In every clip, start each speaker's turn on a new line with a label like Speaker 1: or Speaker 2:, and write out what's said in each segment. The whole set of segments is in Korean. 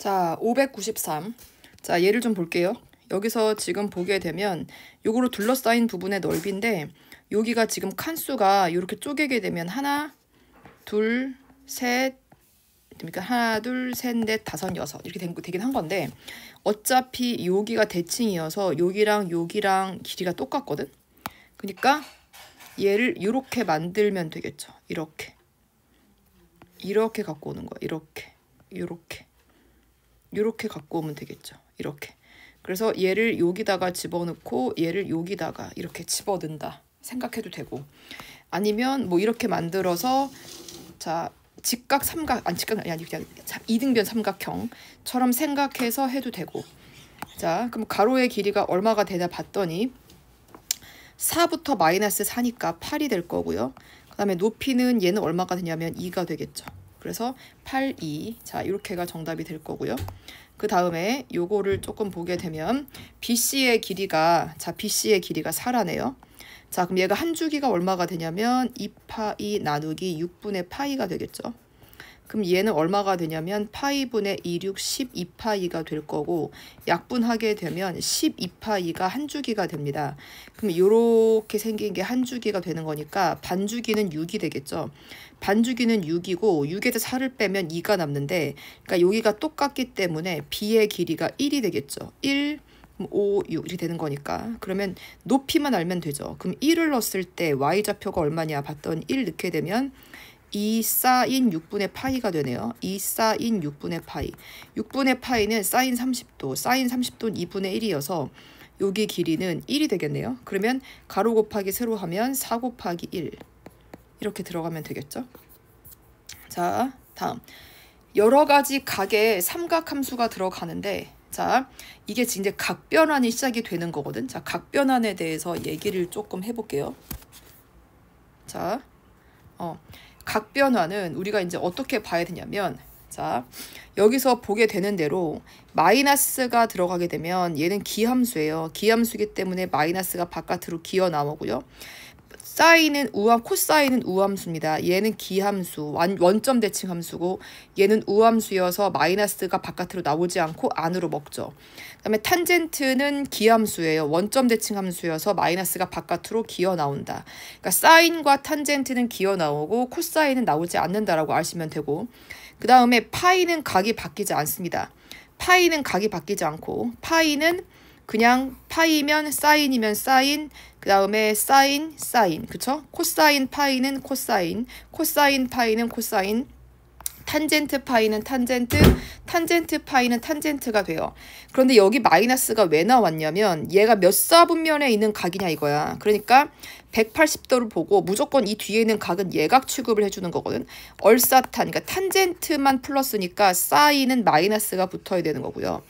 Speaker 1: 자, 593. 자, 얘를 좀 볼게요. 여기서 지금 보게 되면 요거로 둘러싸인 부분의 넓이인데 여기가 지금 칸수가 이렇게 쪼개게 되면 하나, 둘, 셋, 그러니까 하나, 둘, 셋, 넷, 다섯, 여섯 이렇게 되긴 한 건데 어차피 여기가 대칭이어서 여기랑 여기랑 길이가 똑같거든. 그러니까 얘를 이렇게 만들면 되겠죠. 이렇게 갖고 오는 거야. 이렇게 갖고 오면 되겠죠. 이렇게. 그래서 얘를 여기다가 집어넣고 얘를 여기다가 이렇게 집어넣는다 생각해도 되고, 아니면 뭐 이렇게 만들어서 자 직각 삼각 아니 그냥 이등변 삼각형처럼 생각해서 해도 되고. 자 그럼 가로의 길이가 얼마가 되나 봤더니 4부터 마이너스 4니까 8이 될 거고요. 그 다음에 높이는 얘는 얼마가 되냐면 2가 되겠죠. 그래서 8, 2. 자 이렇게가 정답이 될 거고요. 그 다음에 요거를 조금 보게 되면 BC의 길이가, 자 BC의 길이가 4라네요. 자 그럼 얘가 한 주기가 얼마가 되냐면 2파이 나누기 6분의 파이가 되겠죠. 그럼 얘는 얼마가 되냐면 파이분의 2, 6, 12파이가 될 거고, 약분하게 되면 12파이가 한 주기가 됩니다. 그럼 이렇게 생긴 게 한 주기가 되는 거니까 반주기는 6이 되겠죠. 반주기는 6이고 6에서 4를 빼면 2가 남는데, 그러니까 여기가 똑같기 때문에 B의 길이가 1이 되겠죠. 1, 5, 6 이렇게 되는 거니까. 그러면 높이만 알면 되죠. 그럼 1을 넣었을 때 Y좌표가 얼마냐 봤더니 1 넣게 되면 2 사인 6분의 파이가 되네요. 2 사인 6분의 파이. 6분의 파이는 사인 30도. 사인 30도는 2분의 1이어서 여기 길이는 1이 되겠네요. 그러면 가로 곱하기 세로 하면 4 곱하기 1. 이렇게 들어가면 되겠죠. 자, 다음. 여러 가지 각의 삼각함수가 들어가는데, 자, 이게 이제 각변환이 시작이 되는 거거든. 자, 각변환에 대해서 얘기를 조금 해볼게요. 자, 각변환은 우리가 이제 어떻게 봐야 되냐면, 자 여기서 보게 되는 대로 마이너스가 들어가게 되면 얘는 기함수예요. 기함수이기 때문에 마이너스가 바깥으로 기어 나오고요. 사인은 코사인은 우함수입니다. 얘는 기함수, 원점 대칭 함수고 얘는 우함수여서 마이너스가 바깥으로 나오지 않고 안으로 먹죠. 그다음에 탄젠트는 기함수예요. 원점 대칭 함수여서 마이너스가 바깥으로 기어 나온다. 그러니까 사인과 탄젠트는 기어 나오고 코사인은 나오지 않는다라고 아시면 되고, 그 다음에 파이는 각이 바뀌지 않습니다. 파이는 각이 바뀌지 않고, 파이는 그냥 파이면 사인이면 사인, 그 다음에 사인, 그쵸? 코사인 파이는 코사인, 코사인 파이는 코사인, 탄젠트 파이는 탄젠트, 탄젠트 파이는 탄젠트가 돼요. 그런데 여기 마이너스가 왜 나왔냐면 얘가 몇 사분면에 있는 각이냐 이거야. 그러니까 180도를 보고 무조건 이 뒤에 있는 각은 예각 취급을 해주는 거거든. 얼사탄, 그러니까 탄젠트만 플러스니까 사인은 마이너스가 붙어야 되는 거고요.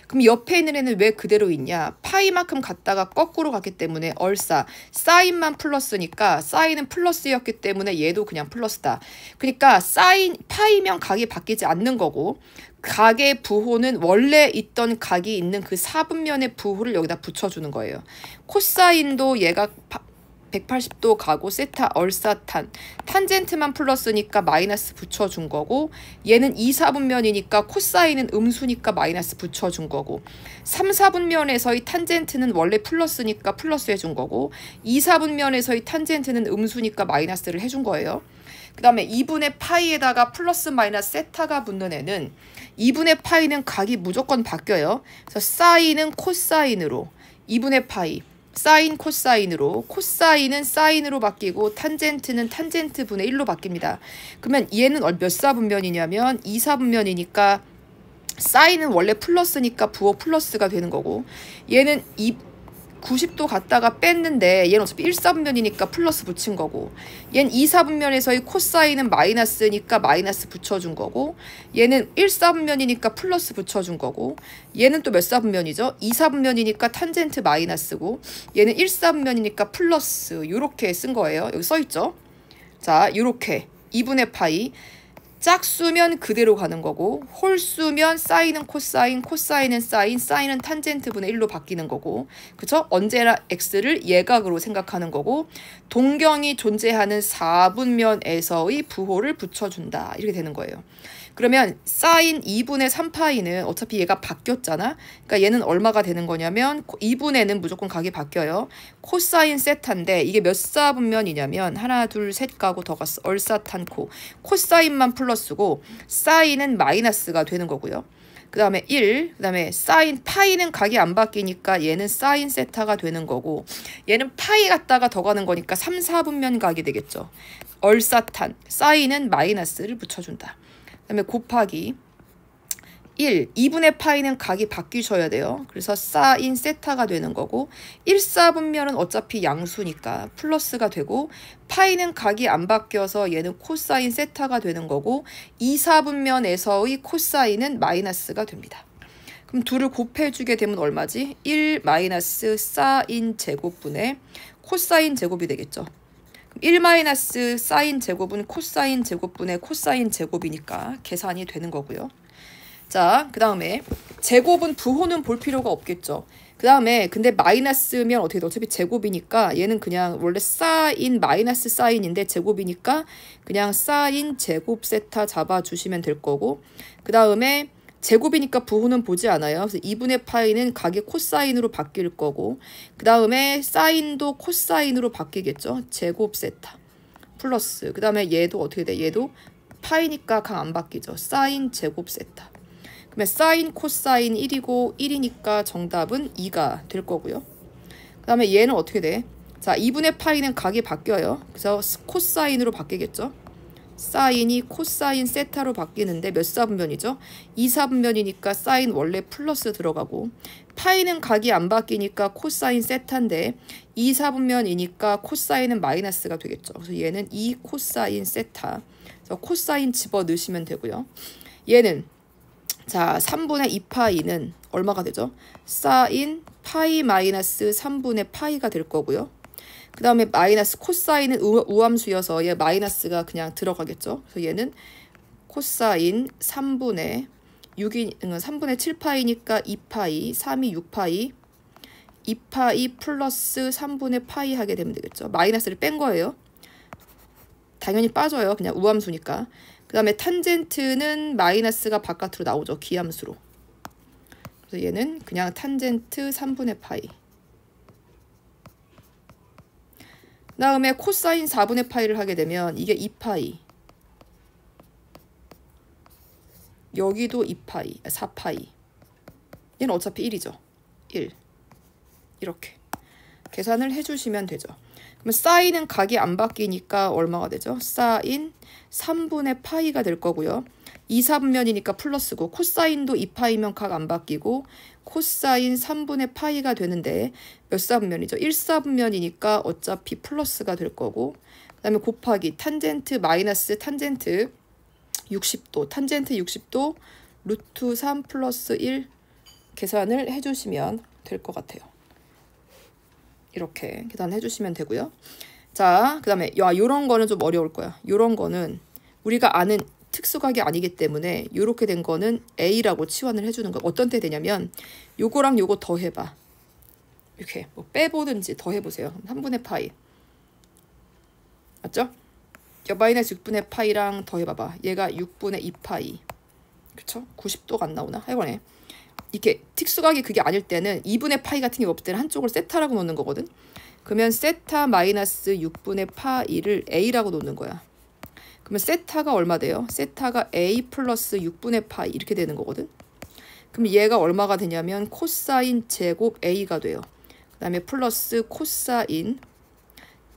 Speaker 1: 그럼 옆에 있는 애는 왜 그대로 있냐? 파이만큼 갔다가 거꾸로 갔기 때문에 얼사, 사인만 플러스니까 사인은 플러스였기 때문에 얘도 그냥 플러스다. 그러니까 파이면 각이 바뀌지 않는 거고, 각의 부호는 원래 있던 각이 있는 그 사분면의 부호를 여기다 붙여주는 거예요. 코사인도 얘가 180도 가고 세타 얼사탄, 탄젠트만 플러스니까 마이너스 붙여준 거고, 얘는 2, 4분면이니까 코사인은 음수니까 마이너스 붙여준 거고, 3, 4분면에서의 탄젠트는 원래 플러스니까 플러스 해준 거고, 2, 4분면에서의 탄젠트는 음수니까 마이너스를 해준 거예요. 그 다음에 2분의 파이에다가 플러스 마이너스 세타가 붙는 애는 2분의 파이는 각이 무조건 바뀌어요. 그래서 사인은 코사인으로, 2분의 파이 사인 코사인으로, 코사인은 사인으로 바뀌고 탄젠트는 탄젠트 분의 1로 바뀝니다. 그러면 얘는 몇 사분면이냐면 2, 4분면이니까 사인은 원래 플러스니까 부호 플러스가 되는 거고, 얘는 90도 갔다가 뺐는데 얘는 어차피 1사분면이니까 플러스 붙인 거고, 얘는 2사분면에서의 코사인은 마이너스니까 마이너스 붙여준 거고, 얘는 1사분면이니까 플러스 붙여준 거고, 얘는 또 몇 사분면이죠? 2사분면이니까 탄젠트 마이너스고, 얘는 1사분면이니까 플러스, 요렇게 쓴 거예요. 여기 써있죠? 자, 요렇게 2분의 파이, 짝수면 그대로 가는 거고, 홀수면 사인은 코사인, 코사인은 사인, 사인은 탄젠트 분의 1로 바뀌는 거고, 그쵸? 언제나 x를 예각으로 생각하는 거고, 동경이 존재하는 4분면에서의 부호를 붙여준다. 이렇게 되는 거예요. 그러면 사인 2분의 3파이는 어차피 얘가 바뀌었잖아. 그러니까 얘는 얼마가 되는 거냐면 2분의는 무조건 각이 바뀌어요. 코사인 세타인데 이게 몇 사분면이냐면 하나 둘 셋 가고 더 갔어. 얼싸탄코. 코사인만 플러스고 사인은 마이너스가 되는 거고요. 그 다음에 1, 그 다음에 사인 파이는 각이 안 바뀌니까 얘는 사인 세타가 되는 거고 얘는 파이 갖다가 더 가는 거니까 3, 4분면 각이 되겠죠. 얼싸탄, 사인은 마이너스를 붙여준다. 그 다음에 곱하기 1, 2분의 파이는 각이 바뀌셔야 돼요. 그래서 사인 세타가 되는 거고 1, 4분면은 어차피 양수니까 플러스가 되고 파이는 각이 안 바뀌어서 얘는 코사인 세타가 되는 거고 2, 4분면에서의 코사인은 마이너스가 됩니다. 그럼 둘을 곱해주게 되면 얼마지? 1 마이너스 사인 제곱분의 코사인 제곱이 되겠죠. 1 마이너스 사인 제곱은 코사인 제곱분의 코사인 제곱이니까 계산이 되는 거고요. 자, 그 다음에 제곱은 부호는 볼 필요가 없겠죠. 그 다음에 근데 마이너스면 어떻게 돼? 어차피 제곱이니까 얘는 그냥 원래 사인 마이너스 사인인데 제곱이니까 그냥 사인 제곱 세타 잡아주시면 될 거고 그 다음에 제곱이니까 부호는 보지 않아요. 그래서 2분의 파이는 각이 코사인으로 바뀔 거고 그 다음에 사인도 코사인으로 바뀌겠죠. 제곱 세타 플러스 그 다음에 얘도 어떻게 돼? 얘도 파이니까 각 안 바뀌죠. 사인 제곱 세타. 그러면 사인 코사인 1이고 1이니까 정답은 2가 될 거고요. 그 다음에 얘는 어떻게 돼? 자, 2분의 파이는 각이 바뀌어요. 그래서 코사인으로 바뀌겠죠. 사인이 코사인 세타로 바뀌는데 몇 사분면이죠? 2, 4분면이니까 사인 원래 플러스 들어가고 파이는 각이 안 바뀌니까 코사인 세타인데 2, 4분면이니까 코사인은 마이너스가 되겠죠. 그래서 얘는 2 코사인 세타. 그래서 코사인 집어 넣으시면 되고요. 얘는 자 3분의 2파이는 얼마가 되죠? 사인 파이 마이너스 3분의 파이가 될 거고요. 그 다음에 마이너스 코사인은 우함수여서 얘 마이너스가 그냥 들어가겠죠. 그래서 얘는 코사인 3분의 7파이니까 2파이, 3이 6파이, 2파이 플러스 3분의 파이 하게 되면 되겠죠. 마이너스를 뺀 거예요. 당연히 빠져요. 그냥 우함수니까. 그 다음에 탄젠트는 마이너스가 바깥으로 나오죠. 기함수로. 그래서 얘는 그냥 탄젠트 3분의 파이. 그 다음에 코사인 4분의 파이를 하게 되면 이게 2파이. 여기도 2파이, 4파이. 얘는 어차피 1이죠. 1. 이렇게. 계산을 해주시면 되죠. 그러면 사인은 각이 안 바뀌니까 얼마가 되죠? 사인 3분의 파이가 될 거고요. 2, 4분면이니까 플러스고 코사인도 2파이면 각 안 바뀌고 코사인 3분의 파이가 되는데 몇 사분면이죠? 1, 4분면이니까 어차피 플러스가 될 거고 그 다음에 곱하기 탄젠트 마이너스 탄젠트 60도 탄젠트 60도 루트 3 플러스 1 계산을 해주시면 될 것 같아요. 이렇게 계산해 주시면 되고요. 자, 그 다음에 요런 거는 좀 어려울 거야. 요런 거는 우리가 아는 특수각이 아니기 때문에 요렇게 된 거는 A라고 치환을 해주는 거. 어떤 때 되냐면 요거랑 요거 더 해봐. 이렇게 뭐 빼보든지 더 해보세요. 3분의 파이. 맞죠? 마이너스 6분의 파이랑 더 해봐봐. 얘가 6분의 2파이. 그쵸? 90도가 안 나오나? 하여간에 이렇게 특수각이 그게 아닐 때는 2분의 파이 같은 게 없을 때는 한쪽을 세타라고 놓는 거거든. 그러면 세타 마이너스 6분의 파이를 A라고 놓는 거야. 그러면 세타가 얼마 돼요? 세타가 A 플러스 6분의 파이 이렇게 되는 거거든. 그럼 얘가 얼마가 되냐면 코사인 제곱 A가 돼요. 그 다음에 플러스 코사인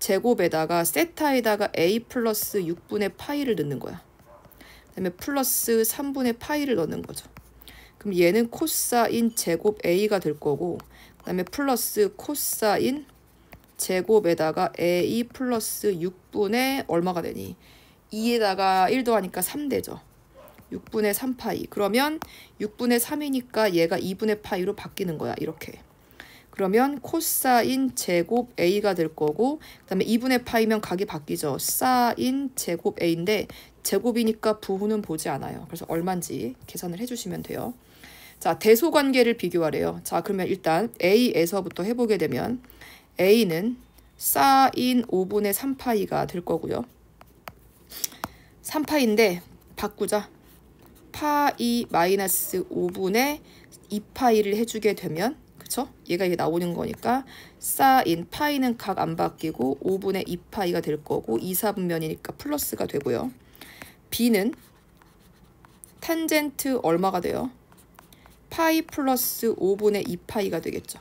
Speaker 1: 제곱에다가 세타에다가 A 플러스 6분의 파이를 넣는 거야. 그 다음에 플러스 3분의 파이를 넣는 거죠. 그럼 얘는 코사인 제곱 A가 될 거고 그 다음에 플러스 코사인 제곱에다가 A 플러스 6분의 얼마가 되니? 2에다가 1 더하니까 3 되죠. 6분의 3파이. 그러면 6분의 3이니까 얘가 2분의 파이로 바뀌는 거야. 이렇게. 그러면 코사인 제곱 A가 될 거고 그 다음에 2분의 파이면 각이 바뀌죠. 사인 제곱 A인데 제곱이니까 부호는 보지 않아요. 그래서 얼마인지 계산을 해주시면 돼요. 자, 대소관계를 비교하래요. 자, 그러면 일단 A에서부터 해보게 되면 A는 사인 5분의 3파이가 될 거고요. 3파이인데 바꾸자. 파이 마이너스 5분의 2파이를 해주게 되면, 그쵸? 얘가 이게 나오는 거니까 사인 파이는 각 안 바뀌고 5분의 2파이가 될 거고 2, 4분면이니까 플러스가 되고요. b는 탄젠트 얼마가 돼요? 파이 플러스 5분의 2파이가 되겠죠.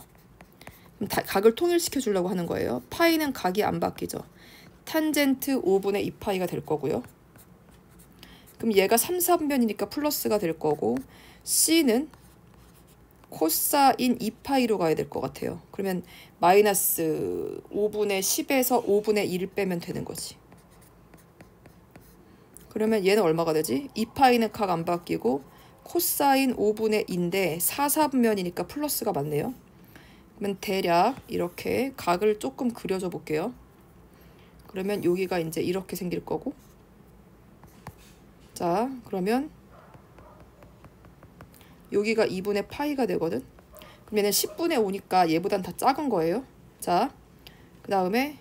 Speaker 1: 그럼 각을 통일시켜 주려고 하는 거예요. 파이는 각이 안 바뀌죠. 탄젠트 5분의 2파이가 될 거고요. 그럼 얘가 3, 4분면이니까 플러스가 될 거고 c는 코사인 2파이로 가야 될 것 같아요. 그러면 마이너스 5분의 10에서 5분의 1을 빼면 되는 거지. 그러면 얘는 얼마가 되지? 2파이는 각 안 바뀌고 코사인 5분의 2인데 4, 4분면이니까 플러스가 맞네요. 그러면 대략 이렇게 각을 조금 그려줘 볼게요. 그러면 여기가 이제 이렇게 생길 거고, 자 그러면 여기가 2분의 파이가 되거든. 그럼 얘는 10분의 5니까 얘보단 다 작은 거예요. 자, 그 다음에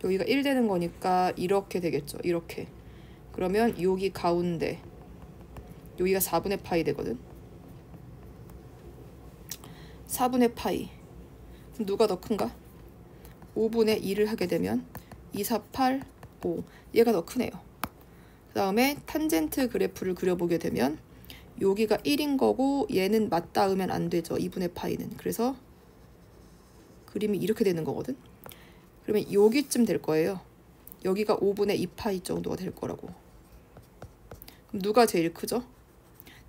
Speaker 1: 여기가 1 되는 거니까 이렇게 되겠죠. 이렇게. 그러면 여기 가운데 여기가 4분의 파이 되거든. 4분의 파이. 그럼 누가 더 큰가? 5분의 2를 하게 되면 2, 4, 8, 5. 얘가 더 크네요. 그 다음에 탄젠트 그래프를 그려보게 되면 여기가 1인 거고 얘는 맞닿으면 안 되죠. 2분의 파이는. 그래서 그림이 이렇게 되는 거거든. 그러면 여기쯤 될 거예요. 여기가 5분의 2파이 정도가 될 거라고. 그럼 누가 제일 크죠?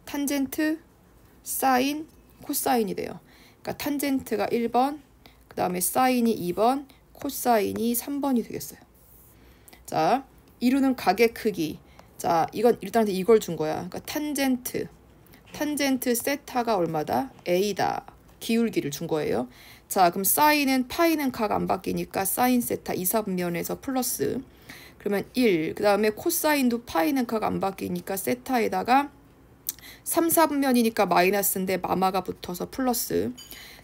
Speaker 1: 탄젠트, 사인, 코사인이 돼요. 그러니까 탄젠트가 1번, 그 다음에 사인이 2번, 코사인이 3번이 되겠어요. 자, 이루는 각의 크기. 자, 이건 일단 이걸 준 거야. 그러니까 탄젠트 세타가 얼마다? A다. 기울기를 준 거예요. 자, 그럼 사인은 파이는 각 안 바뀌니까 사인 세타 2, 4분면에서 플러스. 그러면 1. 그 다음에 코사인도 파이는 각 안 바뀌니까 세타에다가 3, 4분면이니까 마이너스인데 마마가 붙어서 플러스.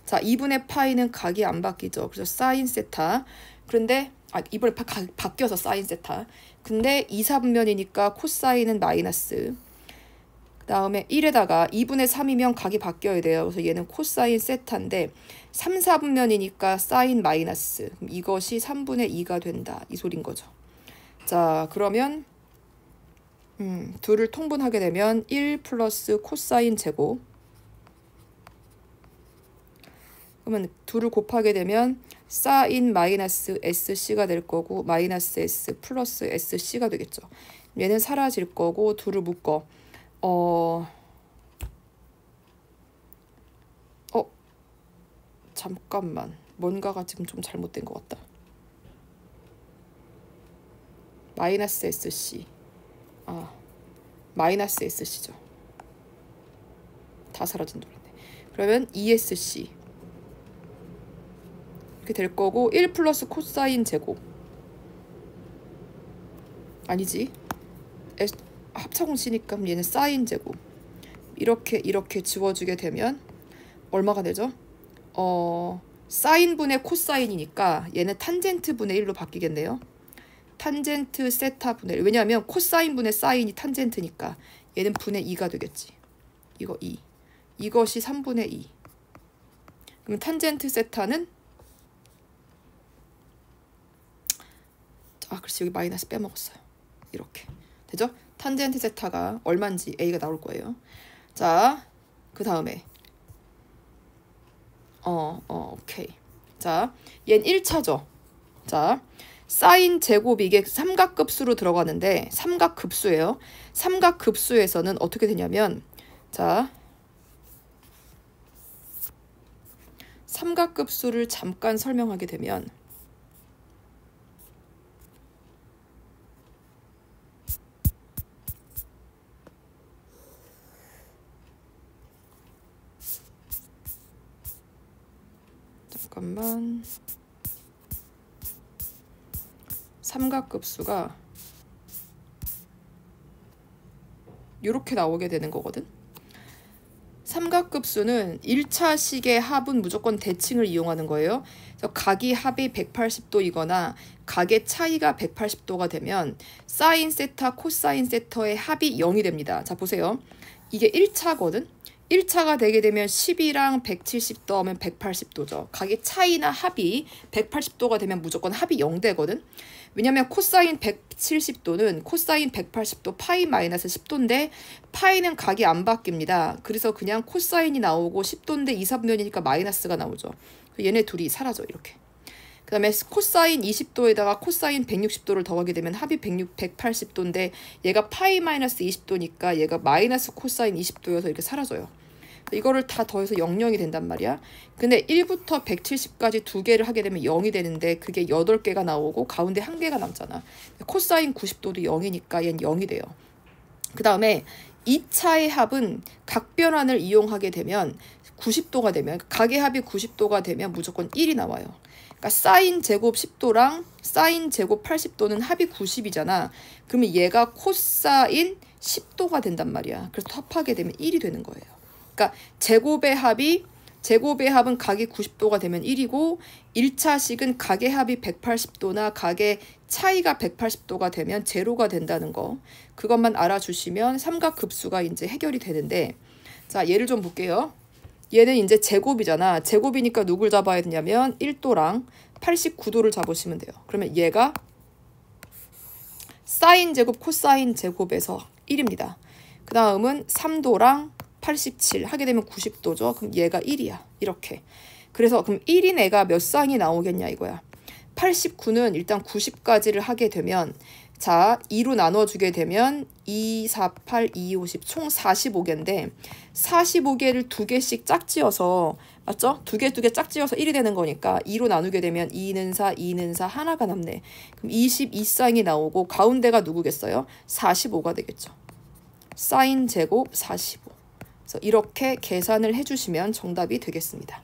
Speaker 1: 자, 2분의 파이는 각이 안 바뀌죠. 그래서 사인 세타. 그런데 이번에 바뀌어서 사인 세타. 근데 2, 4분면이니까 코사인은 마이너스. 그 다음에 1에다가 2분의 3이면 각이 바뀌어야 돼요. 그래서 얘는 코사인 세타인데 3, 4분면이니까 사인 마이너스. 이것이 3분의 2가 된다. 이 소린 거죠. 자, 그러면 둘을 통분하게 되면 1 플러스 코사인 제곱. 그러면 둘을 곱하게 되면 사인 마이너스 SC가 될 거고 마이너스 S 플러스 SC가 되겠죠. 얘는 사라질 거고 둘을 묶어. 잠깐만. 뭔가가 지금 좀 잘못된 것 같다. 마이너스 SC. 마이너스 SC죠. 다 사라진 돌이네. 그러면 ESC. 이렇게 될 거고 1 플러스 코사인 제곱. 아니지. 합차공 C니까 얘는 사인 제곱. 이렇게 지워주게 되면 얼마가 되죠? 사인분의 코사인이니까 얘는 탄젠트분의 1로 바뀌겠네요. 탄젠트 세타분의 1. 왜냐하면 코사인분의 사인이 탄젠트니까 얘는 분의 2가 되겠지. 이거 2. 이것이 3분의 2. 그럼 탄젠트 세타는 글쎄 여기 마이너스 빼먹었어요. 이렇게. 되죠? 탄젠트 세타가 얼마인지 A가 나올 거예요. 자, 그 다음에 오케이. 자, 얘는 1차죠. 자, 사인 제곱이 이게 삼각급수로 들어가는데 삼각급수예요. 삼각급수에서는 어떻게 되냐면 자, 삼각급수를 잠깐 설명하게 되면 잠깐만. 삼각급수가 이렇게 나오게 되는 거거든. 삼각급수는 1차식의 합은 무조건 대칭을 이용하는 거예요. 그래서 각이 합이 180도이거나 각의 차이가 180도가 되면 사인 세타, 코사인 세타의 합이 0이 됩니다. 자, 보세요. 이게 1차거든. 1차가 되게 되면 10이랑 170 더하면 180도죠. 각의 차이나 합이 180도가 되면 무조건 합이 0 되거든. 왜냐면 코사인 170도는 코사인 180도 파이 마이너스 10도인데 파이는 각이 안 바뀝니다. 그래서 그냥 코사인이 나오고 10도인데 2, 3분면이니까 마이너스가 나오죠. 얘네 둘이 사라져 이렇게. 그 다음에 코사인 20도에다가 코사인 160도를 더하게 되면 합이 180도인데 얘가 파이 마이너스 20도니까 얘가 마이너스 코사인 20도여서 이렇게 사라져요. 이거를 다 더해서 00이 된단 말이야. 근데 1부터 170까지 두 개를 하게 되면 0이 되는데 그게 8개가 나오고 가운데 1개가 남잖아. 코사인 90도도 0이니까 얘는 0이 돼요. 그 다음에 2차의 합은 각변환을 이용하게 되면 90도가 되면 각의 합이 90도가 되면 무조건 1이 나와요. 그러니까 사인 제곱 10도랑 사인 제곱 80도는 합이 90이잖아. 그러면 얘가 코사인 10도가 된단 말이야. 그래서 합하게 되면 1이 되는 거예요. 그러니까 제곱의 합은 각이 90도가 되면 1이고 1차식은 각의 합이 180도나 각의 차이가 180도가 되면 제로가 된다는 거. 그것만 알아주시면 삼각급수가 이제 해결이 되는데, 자, 예를 좀 볼게요. 얘는 이제 제곱이잖아. 제곱이니까 누굴 잡아야 되냐면 1도랑 89도를 잡으시면 돼요. 그러면 얘가 사인 제곱 코사인 제곱에서 1입니다. 그 다음은 3도랑 87 하게 되면 90도죠. 그럼 얘가 1이야. 이렇게. 그래서 그럼 1인 애가 몇 쌍이 나오겠냐 이거야. 89는 일단 90까지를 하게 되면 자 2로 나눠주게 되면 2, 4, 8, 2, 50 총 45개인데 45개를 2개씩 짝지어서 맞죠? 2개 짝지어서 1이 되는 거니까 2로 나누게 되면 2는 4, 2는 4 하나가 남네. 그럼 22쌍이 나오고 가운데가 누구겠어요? 45가 되겠죠. 사인 제곱 45. 그래서 이렇게 계산을 해주시면 정답이 되겠습니다.